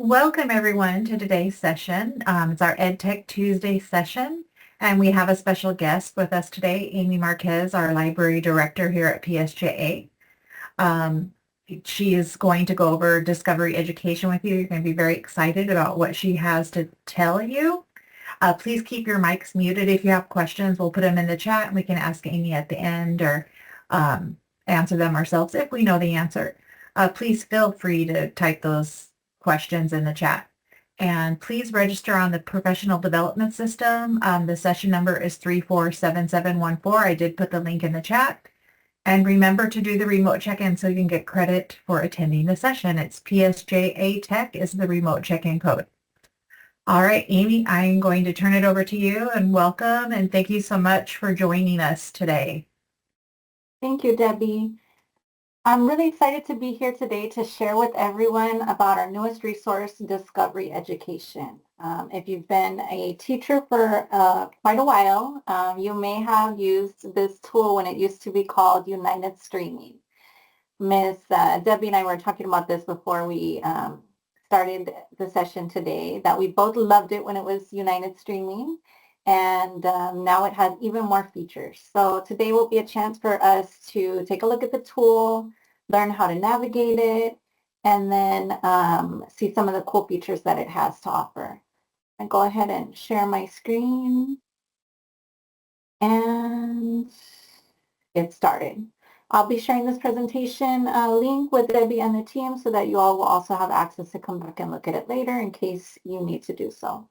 Welcome everyone to today's session. It's our EdTech Tuesday session, and we have a special guest with us today, Amy Marquez, our library director here at PSJA. She is going to go over discovery education with you. You're going to be very excited about what she has to tell you. Please keep your mics muted. If you have questions, we'll put them in the chat and we can ask Amy at the end or answer them ourselves if we know the answer. Please feel free to type those questions in the chat. And please register on the professional development system. The session number is 347714. I did put the link in the chat. And remember to do the remote check-in so you can get credit for attending the session. It's PSJA Tech is the remote check-in code. All right, Amy, I'm going to turn it over to you and welcome and thank you so much for joining us today. Thank you, Debbie. I'm really excited to be here today to share with everyone about our newest resource, Discovery Education. If you've been a teacher for quite a while, you may have used this tool when it used to be called United Streaming. Miss Debbie and I were talking about this before we started the session today, that we both loved it when it was United Streaming. And now it has even more features. So today will be a chance for us to take a look at the tool, learn how to navigate it, and then see some of the cool features that it has to offer. I go ahead and share my screen and get started. I'll be sharing this presentation link with Debbie and the team so that you all will also have access to come back and look at it later in case you need to do so.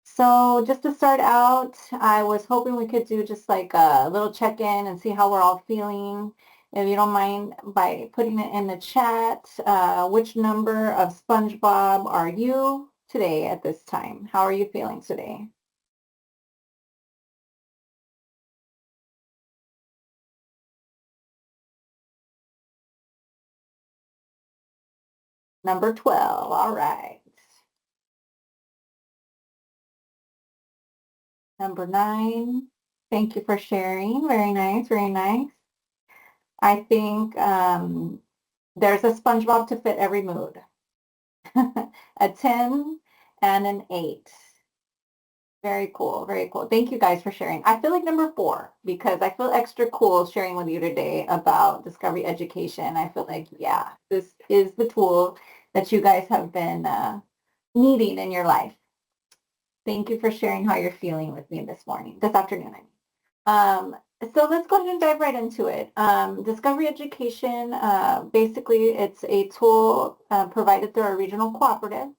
So just to start out, I was hoping we could do just like a little check-in and see how we're all feeling. If you don't mind, by putting it in the chat, which number of SpongeBob are you today at this time? How are you feeling today? Number 12, all right. Number 9, thank you for sharing. Very nice, very nice. I think there's a SpongeBob to fit every mood. A 10 and an 8. Very cool, very cool. Thank you guys for sharing. I feel like number 4 because I feel extra cool sharing with you today about Discovery Education. I feel like, yeah, this is the tool that you guys have been needing in your life. Thank you for sharing how you're feeling with me this afternoon. So let's go ahead and dive right into it. Discovery Education, basically it's a tool provided through our regional cooperative,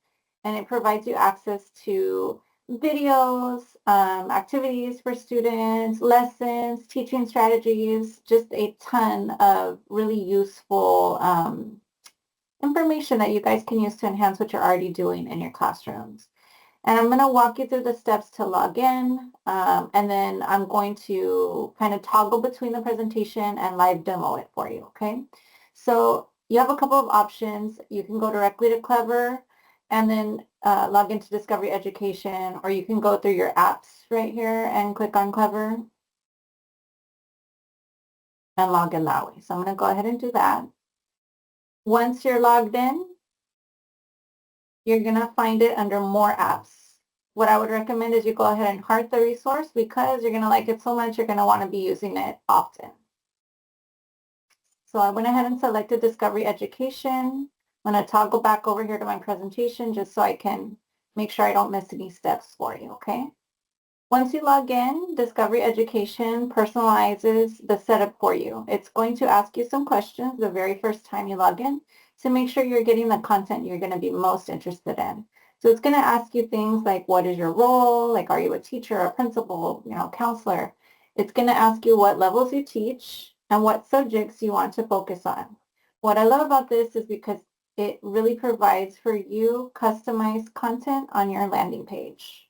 and it provides you access to videos, activities for students, lessons, teaching strategies, just a ton of really useful information that you guys can use to enhance what you're already doing in your classrooms. And I'm going to walk you through the steps to log in, and then I'm going to kind of toggle between the presentation and live demo it for you, okay? So you have a couple of options. You can go directly to Clever and then log into Discovery Education, or you can go through your apps right here and click on Clever and log in that way. So I'm going to go ahead and do that. Once you're logged in, you're going to find it under More Apps. What I would recommend is you go ahead and heart the resource because you're going to like it so much, you're going to want to be using it often. So I went ahead and selected Discovery Education. I'm going to toggle back over here to my presentation just so I can make sure I don't miss any steps for you, okay? Once you log in, Discovery Education personalizes the setup for you. It's going to ask you some questions the very first time you log in to make sure you're getting the content you're going to be most interested in. So it's going to ask you things like, what is your role? Like, are you a teacher, a principal, counselor? It's going to ask you what levels you teach and what subjects you want to focus on. What I love about this is because it really provides for you customized content on your landing page.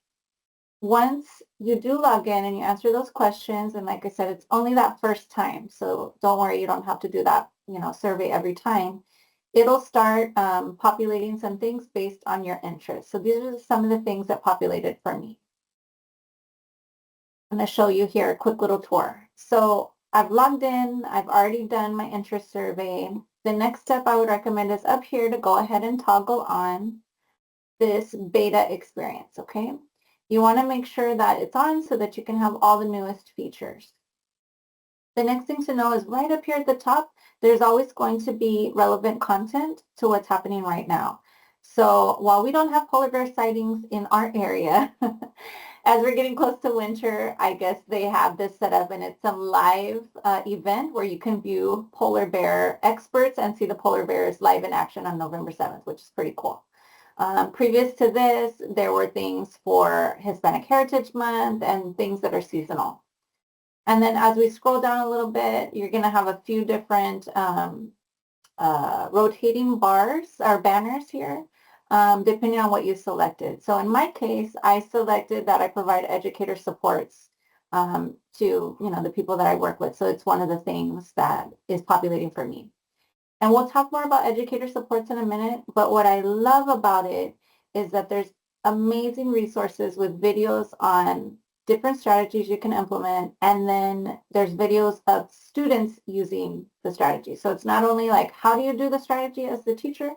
Once you do log in and you answer those questions, and like I said, it's only that first time, so don't worry, you don't have to do that, survey every time. It'll start populating some things based on your interests. So these are some of the things that populated for me. I'm going to show you here a quick little tour. So I've logged in. I've already done my interest survey. The next step I would recommend is up here to go ahead and toggle on this beta experience, okay? You want to make sure that it's on so that you can have all the newest features. The next thing to know is right up here at the top, there's always going to be relevant content to what's happening right now. So while we don't have polar bear sightings in our area, as we're getting close to winter, I guess they have this set up and it's a live event where you can view polar bear experts and see the polar bears live in action on November 7th, which is pretty cool. Previous to this, there were things for Hispanic Heritage Month and things that are seasonal. And then as we scroll down a little bit, you're going to have a few different rotating bars or banners here, depending on what you selected. So in my case, I selected that I provide educator supports to the people that I work with. So it's one of the things that is populating for me. And we'll talk more about educator supports in a minute, but what I love about it is that there's amazing resources with videos on different strategies you can implement, and then there's videos of students using the strategy. So it's not only like, how do you do the strategy as the teacher,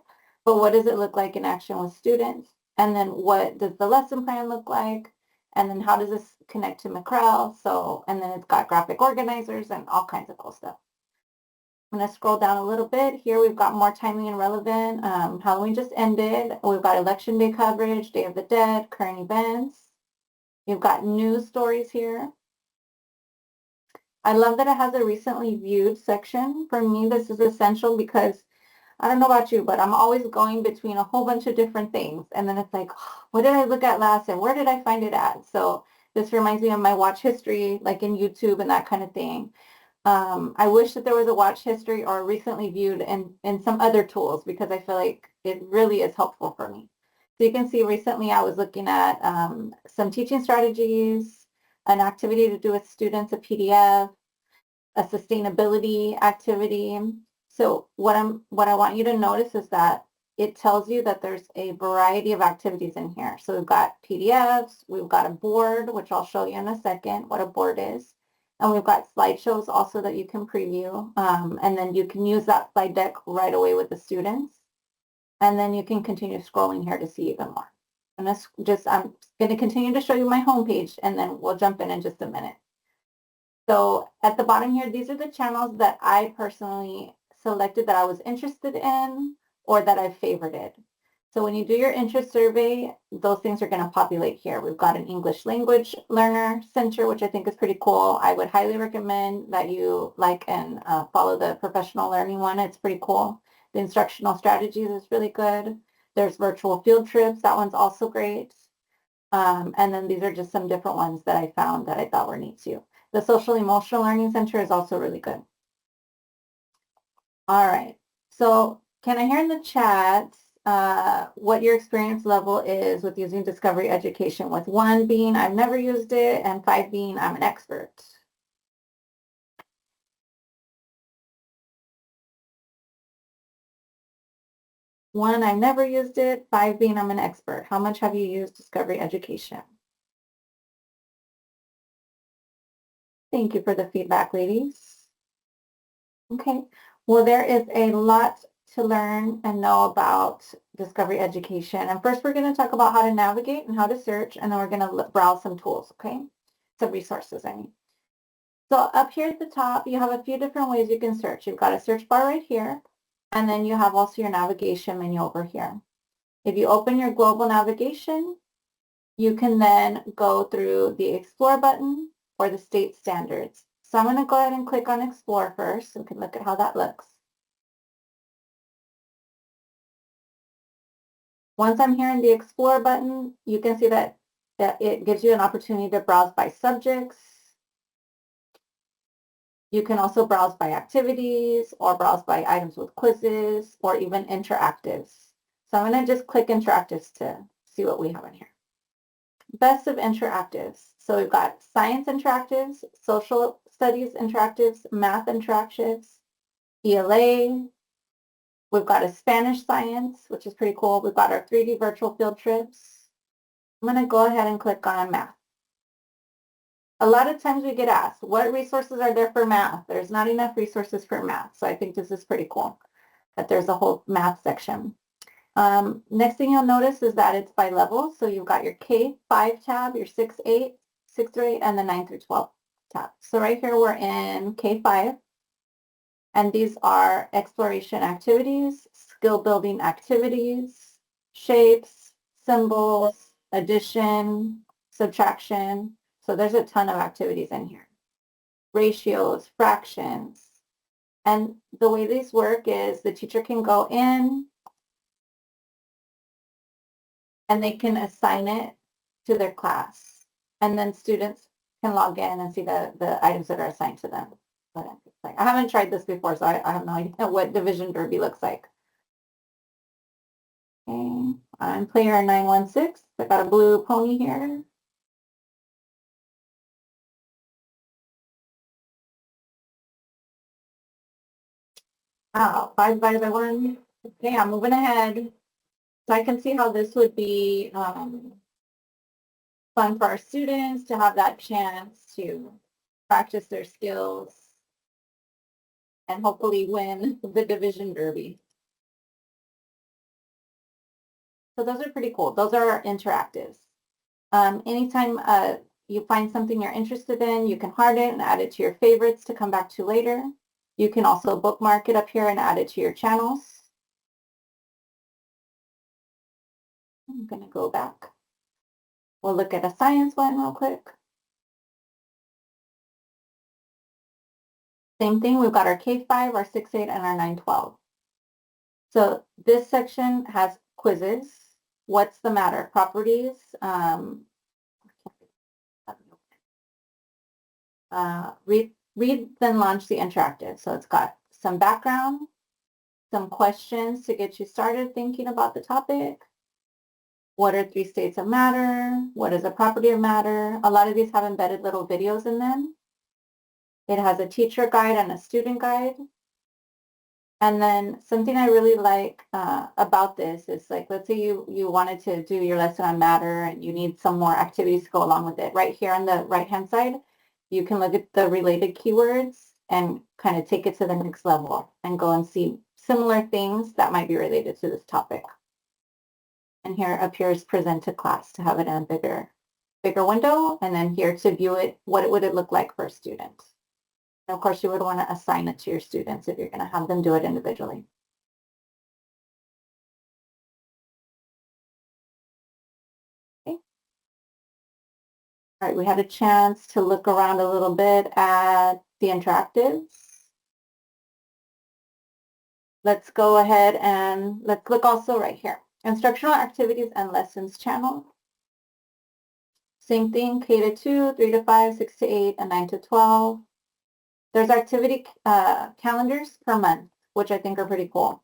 but what does it look like in action with students? And then what does the lesson plan look like? And then how does this connect to McCrell? So, and then it's got graphic organizers and all kinds of cool stuff. I'm going to scroll down a little bit. Here we've got more timely and relevant. Halloween just ended. We've got Election Day coverage, Day of the Dead, current events. You've got news stories here. I love that it has a recently viewed section. For me, this is essential because I don't know about you, but I'm always going between a whole bunch of different things. And then it's like, oh, what did I look at last and where did I find it at? So this reminds me of my watch history, like in YouTube and that kind of thing. I wish that there was a watch history or recently viewed in some other tools because I feel like it really is helpful for me. So you can see recently I was looking at some teaching strategies, an activity to do with students, a PDF, a sustainability activity. So what I want you to notice is that it tells you that there's a variety of activities in here. So we've got PDFs, we've got a board, which I'll show you in a second what a board is. And we've got slideshows also that you can preview. And then you can use that slide deck right away with the students. And then you can continue scrolling here to see even more. And I'm going to continue to show you my homepage and then we'll jump in just a minute. So at the bottom here, these are the channels that I personally selected that I was interested in or that I favorited. So when you do your interest survey, those things are going to populate here. We've got an English language learner center, which I think is pretty cool. I would highly recommend that you like and follow the professional learning one. It's pretty cool. The instructional strategies is really good. There's virtual field trips. That one's also great. And then these are just some different ones that I found that I thought were neat too. The Social Emotional Learning Center is also really good. All right. So can I hear in the chat what your experience level is with using Discovery Education, with 1 being I've never used it and 5 being I'm an expert? One, I've never used it. 5 being I'm an expert. How much have you used Discovery Education? Thank you for the feedback, ladies. Okay. Well, there is a lot to learn and know about Discovery Education. And first, we're going to talk about how to navigate and how to search, and then we're going to browse some tools, okay? Some resources, I mean. So up here at the top, you have a few different ways you can search. You've got a search bar right here, and then you have also your navigation menu over here. If you open your global navigation, you can then go through the Explore button or the state standards. So I'm going to go ahead and click on Explore first, so we can look at how that looks. Once I'm here in the Explore button, you can see that it gives you an opportunity to browse by subjects. You can also browse by activities or browse by items with quizzes or even interactives. So I'm going to just click interactives to see what we have in here. Best of interactives. So we've got science interactives, social studies interactives, math interactives, ELA. We've got a Spanish science, which is pretty cool. We've got our 3D virtual field trips. I'm going to go ahead and click on math. A lot of times we get asked, what resources are there for math? There's not enough resources for math. So I think this is pretty cool that there's a whole math section. Next thing you'll notice is that it's by level. So you've got your K-5 tab, your 6-8, 6-8, and the 9-12 tab. So right here we're in K-5, and these are exploration activities, skill building activities, shapes, symbols, addition, subtraction. So there's a ton of activities in here. Ratios, fractions. And the way these work is the teacher can go in and they can assign it to their class. And then students can log in and see the items that are assigned to them. I haven't tried this before, so I have no idea what division derby looks like. Okay, I'm player 916. I got a blue pony here. Wow, 5 by 1. Okay, I'm moving ahead. So I can see how this would be fun for our students to have that chance to practice their skills and hopefully win the division derby. So those are pretty cool. Those are our interactives. Anytime you find something you're interested in, you can heart it and add it to your favorites to come back to later. You can also bookmark it up here and add it to your channels. I'm going to go back. We'll look at a science one real quick. Same thing, we've got our K-5, our 6-8, and our 9-12. So this section has quizzes. What's the matter? Properties. Read, then launch the interactive. So it's got some background, some questions to get you started thinking about the topic. What are 3 states of matter? What is a property of matter? A lot of these have embedded little videos in them. It has a teacher guide and a student guide. And then something I really like about this is, like, let's say you wanted to do your lesson on matter and you need some more activities to go along with it. Right here on the right-hand side, you can look at the related keywords and kind of take it to the next level and go and see similar things that might be related to this topic. And here appears present to class to have it in a bigger window, and then here to view it, what would it look like for a student. And of course, you would want to assign it to your students if you're going to have them do it individually. Okay. All right, we had a chance to look around a little bit at the interactives. Let's go ahead and let's look also right here. Instructional activities and lessons channel. Same thing, K to 2, 3 to 5, 6 to 8, and 9 to 12. There's activity calendars per month, which I think are pretty cool.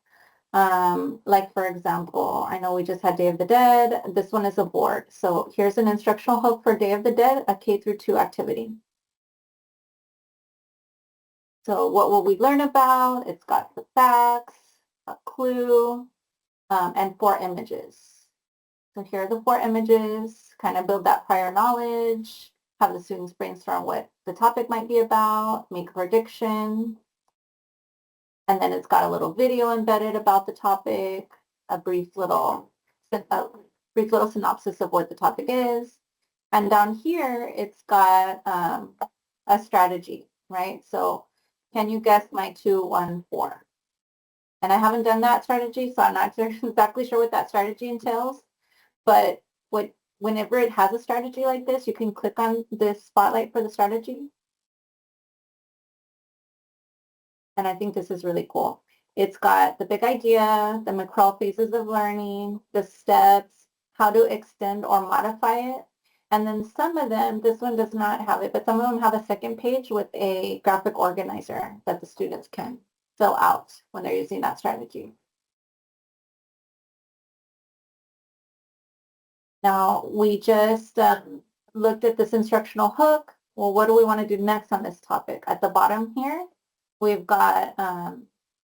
Like, for example, I know we just had Day of the Dead. This one is a board. So here's an instructional hook for Day of the Dead, a K through 2 activity. So what will we learn about? It's got the facts, a clue, and 4 images. So here are the 4 images, kind of build that prior knowledge, have the students brainstorm what the topic might be about, make a prediction. And then it's got a little video embedded about the topic, a brief little synopsis of what the topic is. And down here, it's got a strategy, right? So can you guess my 2, 1, 4? And I haven't done that strategy, so I'm not exactly sure what that strategy entails. But whenever it has a strategy like this, you can click on this spotlight for the strategy. And I think this is really cool. It's got the big idea, the McCraw phases of learning, the steps, how to extend or modify it. And then some of them, this one does not have it, but some of them have a second page with a graphic organizer that the students can fill out when they're using that strategy. Now, we just looked at this instructional hook. Well, what do we want to do next on this topic? At the bottom here, we've got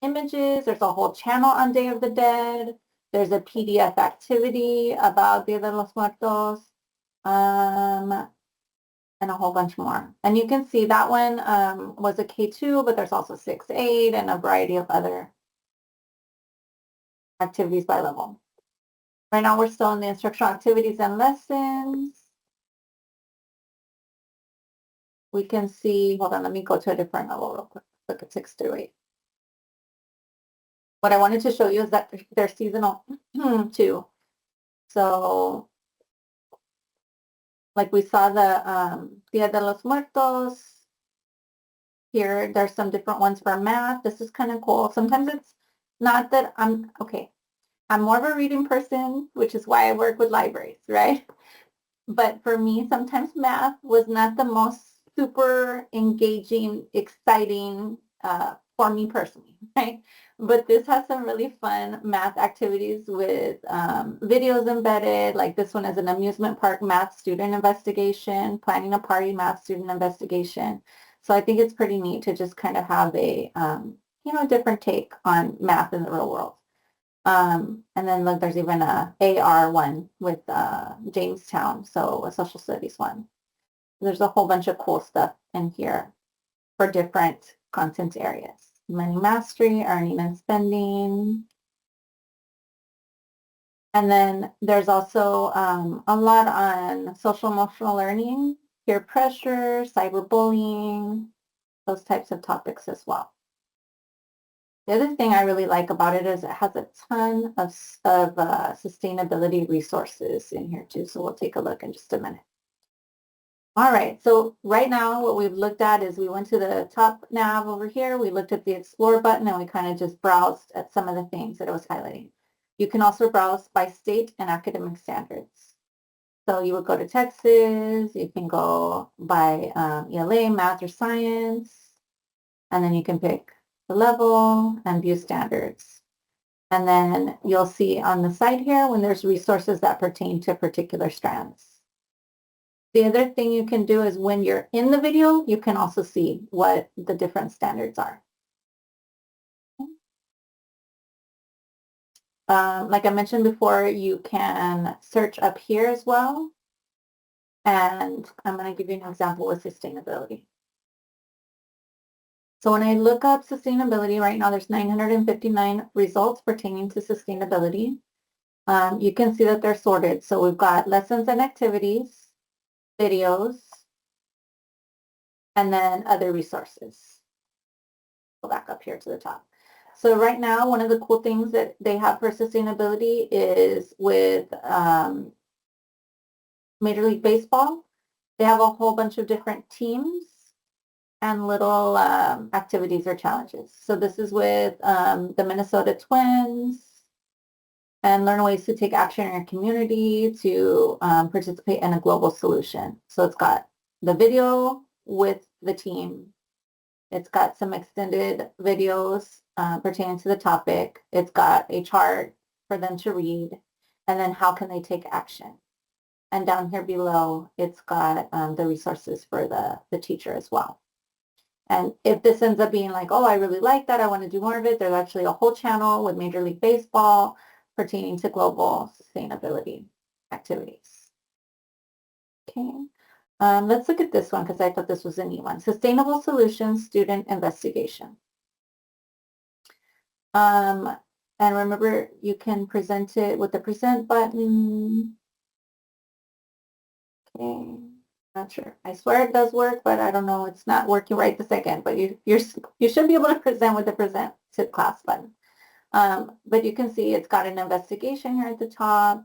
images. There's a whole channel on Day of the Dead. There's a PDF activity about Dia de los Muertos, and a whole bunch more. And you can see that one was a K2, but there's also 6, 8, and a variety of other activities by level. Right now we're still in the instructional activities and lessons. We can see, hold on, let me go to a different level real quick. Look at 6 through 8. What I wanted to show you is that they're seasonal too. So like we saw the Dia de los Muertos. Here, there's some different ones for math. This is kind of cool. Sometimes it's not that I'm more of a reading person, which is why I work with libraries, right? But for me, sometimes math was not the most super engaging, exciting for me personally, right? But this has some really fun math activities with videos embedded. Like this one is an amusement park math student investigation, planning a party math student investigation. So I think it's pretty neat to just kind of have a different take on math in the real world. And then look, there's even a AR one with Jamestown, so a social studies one. There's a whole bunch of cool stuff in here for different content areas. Money mastery, earning and spending. And then there's also a lot on social emotional learning, peer pressure, cyberbullying, those types of topics as well. The other thing I really like about it is it has a ton of sustainability resources in here too. So we'll take a look in just a minute. All right, so right now what we've looked at is we went to the top nav over here, we looked at the explore button and we kind of just browsed at some of the things that it was highlighting. You can also browse by state and academic standards. So you would go to Texas, you can go by ELA, math or science, and then you can pick the level and view standards. And then you'll see on the side here when there's resources that pertain to particular strands. The other thing you can do is when you're in the video, you can also see what the different standards are. Like I mentioned before, you can search up here as well. And I'm going to give you an example with sustainability. So when I look up sustainability right now, there's 959 results pertaining to sustainability. You can see that they're sorted. So we've got lessons and activities, videos, and then other resources. Go back up here to the top. So right now, one of the cool things that they have for sustainability is with Major League Baseball. They have a whole bunch of different teams and little activities or challenges. So this is with the Minnesota Twins, and learn ways to take action in your community to participate in a global solution. So it's got the video with the team. It's got some extended videos pertaining to the topic. It's got a chart for them to read, and then how can they take action. And down here below, it's got the resources for the teacher as well. And if this ends up being like, oh, I really like that, I want to do more of it, there's actually a whole channel with Major League Baseball pertaining to global sustainability activities. Okay, let's look at this one because I thought this was a neat one. Sustainable Solutions Student Investigation. And remember, you can present it with the present button. Okay, not sure. I swear it does work, but I don't know. It's not working right this second. But you should be able to present with the present to class button. But you can see it's got an investigation here at the top.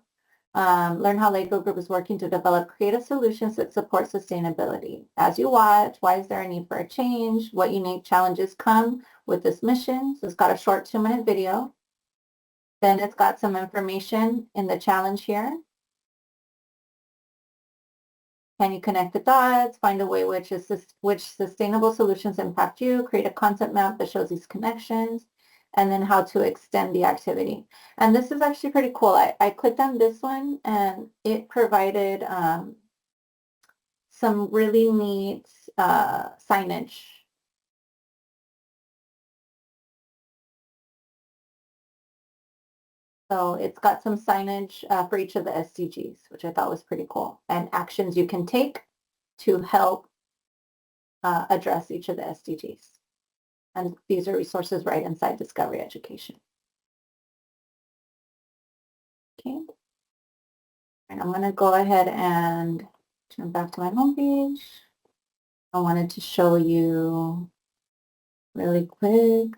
Learn how LEGO Group is working to develop creative solutions that support sustainability. As you watch, why is there a need for a change? What unique challenges come with this mission? So it's got a short 2-minute video. Then it's got some information in the challenge here. Can you connect the dots, find a way which sustainable solutions impact you, create a concept map that shows these connections, and then how to extend the activity. And this is actually pretty cool. I clicked on this one and it provided some really neat signage. So it's got some signage for each of the SDGs, which I thought was pretty cool, and actions you can take to help address each of the SDGs. And these are resources right inside Discovery Education. Okay. And I'm going to go ahead and turn back to my homepage. I wanted to show you really quick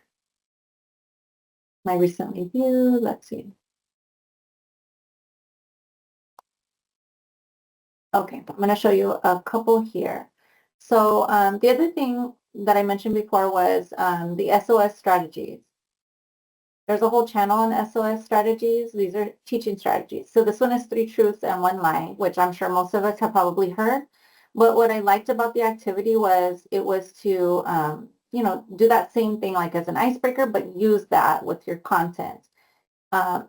my recent review. Let's see. Okay, I'm going to show you a couple here. So the other thing that I mentioned before was the SOS strategies. There's a whole channel on SOS strategies. These are teaching strategies. So this one is 3 truths and 1 lie, which I'm sure most of us have probably heard. But what I liked about the activity was it was to, do that same thing like as an icebreaker, but use that with your content.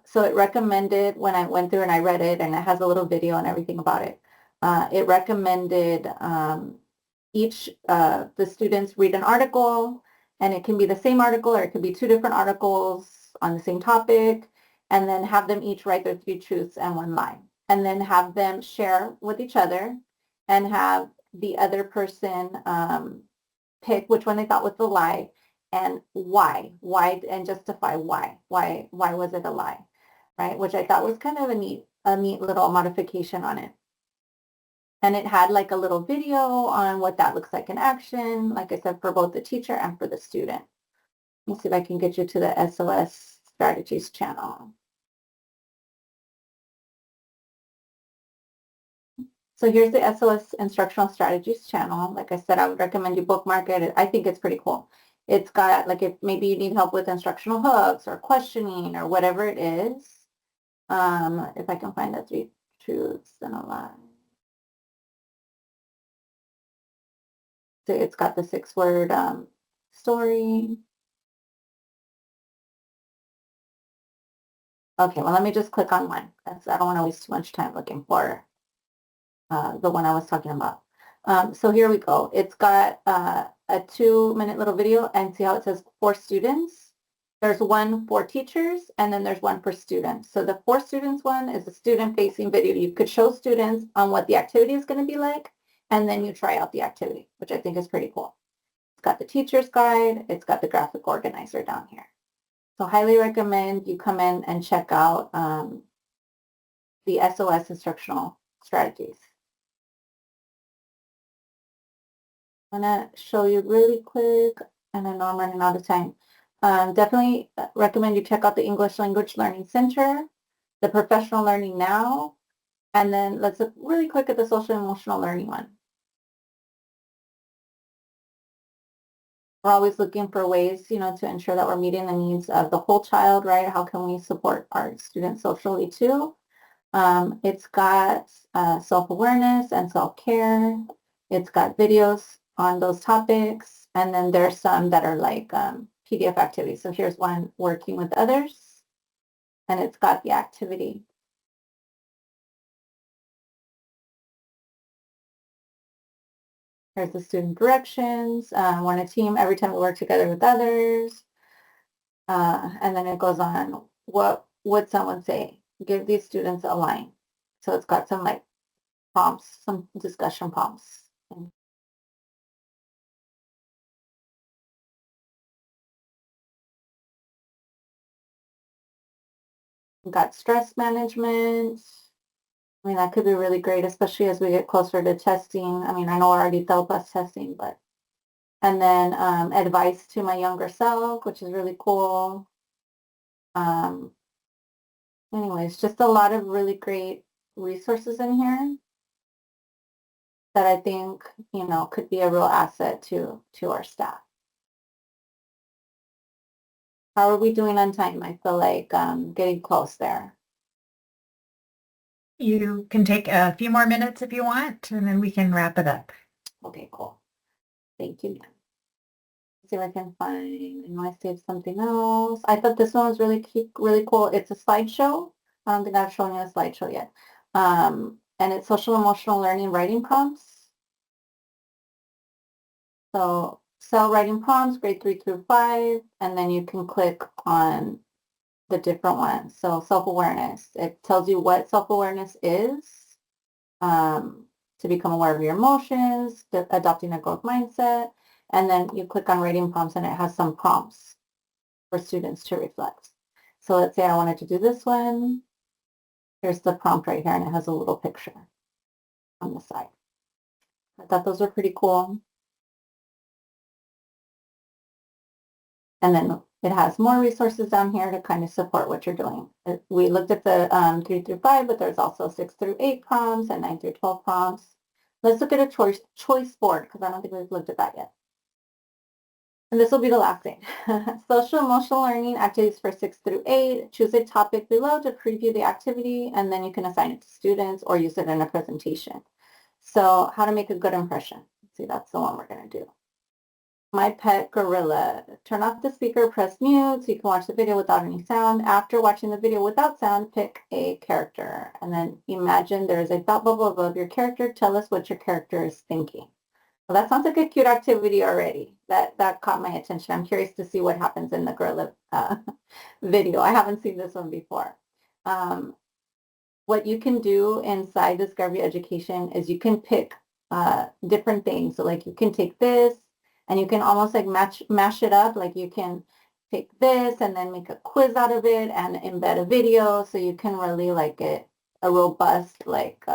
So it recommended, when I went through and I read it, and it has a little video and everything about it, it recommended the students read an article, and it can be the same article or it could be 2 different articles on the same topic, and then have them each write their 3 truths and 1 lie, and then have them share with each other and have the other person pick which one they thought was the lie and why, and justify why was it a lie, right? Which I thought was kind of a neat little modification on it. And it had like a little video on what that looks like in action, like I said, for both the teacher and for the student. Let me see if I can get you to the SOS strategies channel. So here's the SOS instructional strategies channel. Like I said, I would recommend you bookmark it. I think it's pretty cool. It's got, like, if maybe you need help with instructional hooks or questioning or whatever it is. If I can find the 3 truths and a lie. So it's got the 6-word story. Okay, well, let me just click on one. I don't want to waste too much time looking for the one I was talking about. So here we go. It's got a 2-minute little video, and see how it says for students. There's one for teachers, and then there's one for students. So the for students one is a student-facing video. You could show students on what the activity is going to be like, and then you try out the activity, which I think is pretty cool. It's got the teacher's guide. It's got the graphic organizer down here. So highly recommend you come in and check out the SOS instructional strategies. I'm going to show you really quick, and I know I'm running out of time. Definitely recommend you check out the English Language Learning Center, the Professional Learning Now, and then let's look really quick at the Social Emotional Learning one. We're always looking for ways, to ensure that we're meeting the needs of the whole child, right? How can we support our students socially too? It's got self-awareness and self-care. It's got videos on those topics. And then there's some that are like PDF activities. So here's one, working with others. And it's got the activity. Here's the student directions. We're in a team every time we work together with others. And then it goes on, what would someone say? Give these students a line. So it's got some like prompts, some discussion prompts. We've got stress management. I mean, that could be really great, especially as we get closer to testing. I mean, I know we're already plus testing, but, and then advice to my younger self, which is really cool. Anyways, just a lot of really great resources in here that I think, could be a real asset to our staff. How are we doing on time? I feel like getting close there. You can take a few more minutes if you want, and then we can wrap it up. Okay, cool. Thank you. Let's see if I can find, I know I saved something else. I thought this one was really cool. It's a slideshow. I don't think I've shown you a slideshow yet. And it's social emotional learning writing prompts. So cell writing prompts, grade 3 through 5, and then you can click on the different ones. So self-awareness, it tells you what self-awareness is, to become aware of your emotions, adopting a growth mindset, and then you click on writing prompts and it has some prompts for students to reflect. So let's say I wanted to do this one. Here's the prompt right here, and it has a little picture on the side. I thought those were pretty cool. And then it has more resources down here to kind of support what you're doing. We looked at the 3 through 5, but there's also 6 through 8 prompts and 9 through 12 prompts. Let's look at a choice board, because I don't think we've looked at that yet. And this will be the last thing. Social emotional learning activities for 6 through 8. Choose a topic below to preview the activity, and then you can assign it to students or use it in a presentation. So how to make a good impression. See, that's the one we're going to do. My pet gorilla. Turn off the speaker, press mute so you can watch the video without any sound. After watching the video without sound, pick a character. And then imagine there is a thought bubble above your character. Tell us what your character is thinking. Well, that sounds like a cute activity already. That caught my attention. I'm curious to see what happens in the gorilla video. I haven't seen this one before. What you can do inside Discovery Education is you can pick different things. So like you can take this and you can almost like mash it up. Like you can take this and then make a quiz out of it and embed a video. So you can really like get a robust like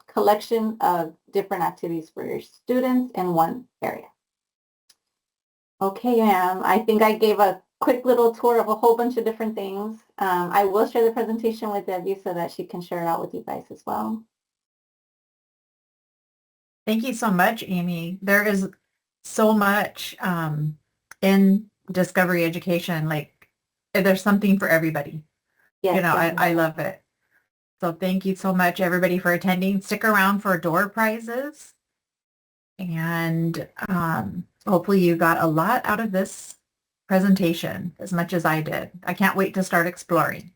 collection of different activities for your students in one area. Okay, ma'am. I think I gave a quick little tour of a whole bunch of different things. I will share the presentation with Debbie so that she can share it out with you guys as well. Thank you so much, Amy. There is so much in Discovery Education. Like there's something for everybody. Yes, You know, I love it. So thank you so much, everybody, for attending. Stick around for door prizes. And hopefully you got a lot out of this presentation as much as I did. I can't wait to start exploring.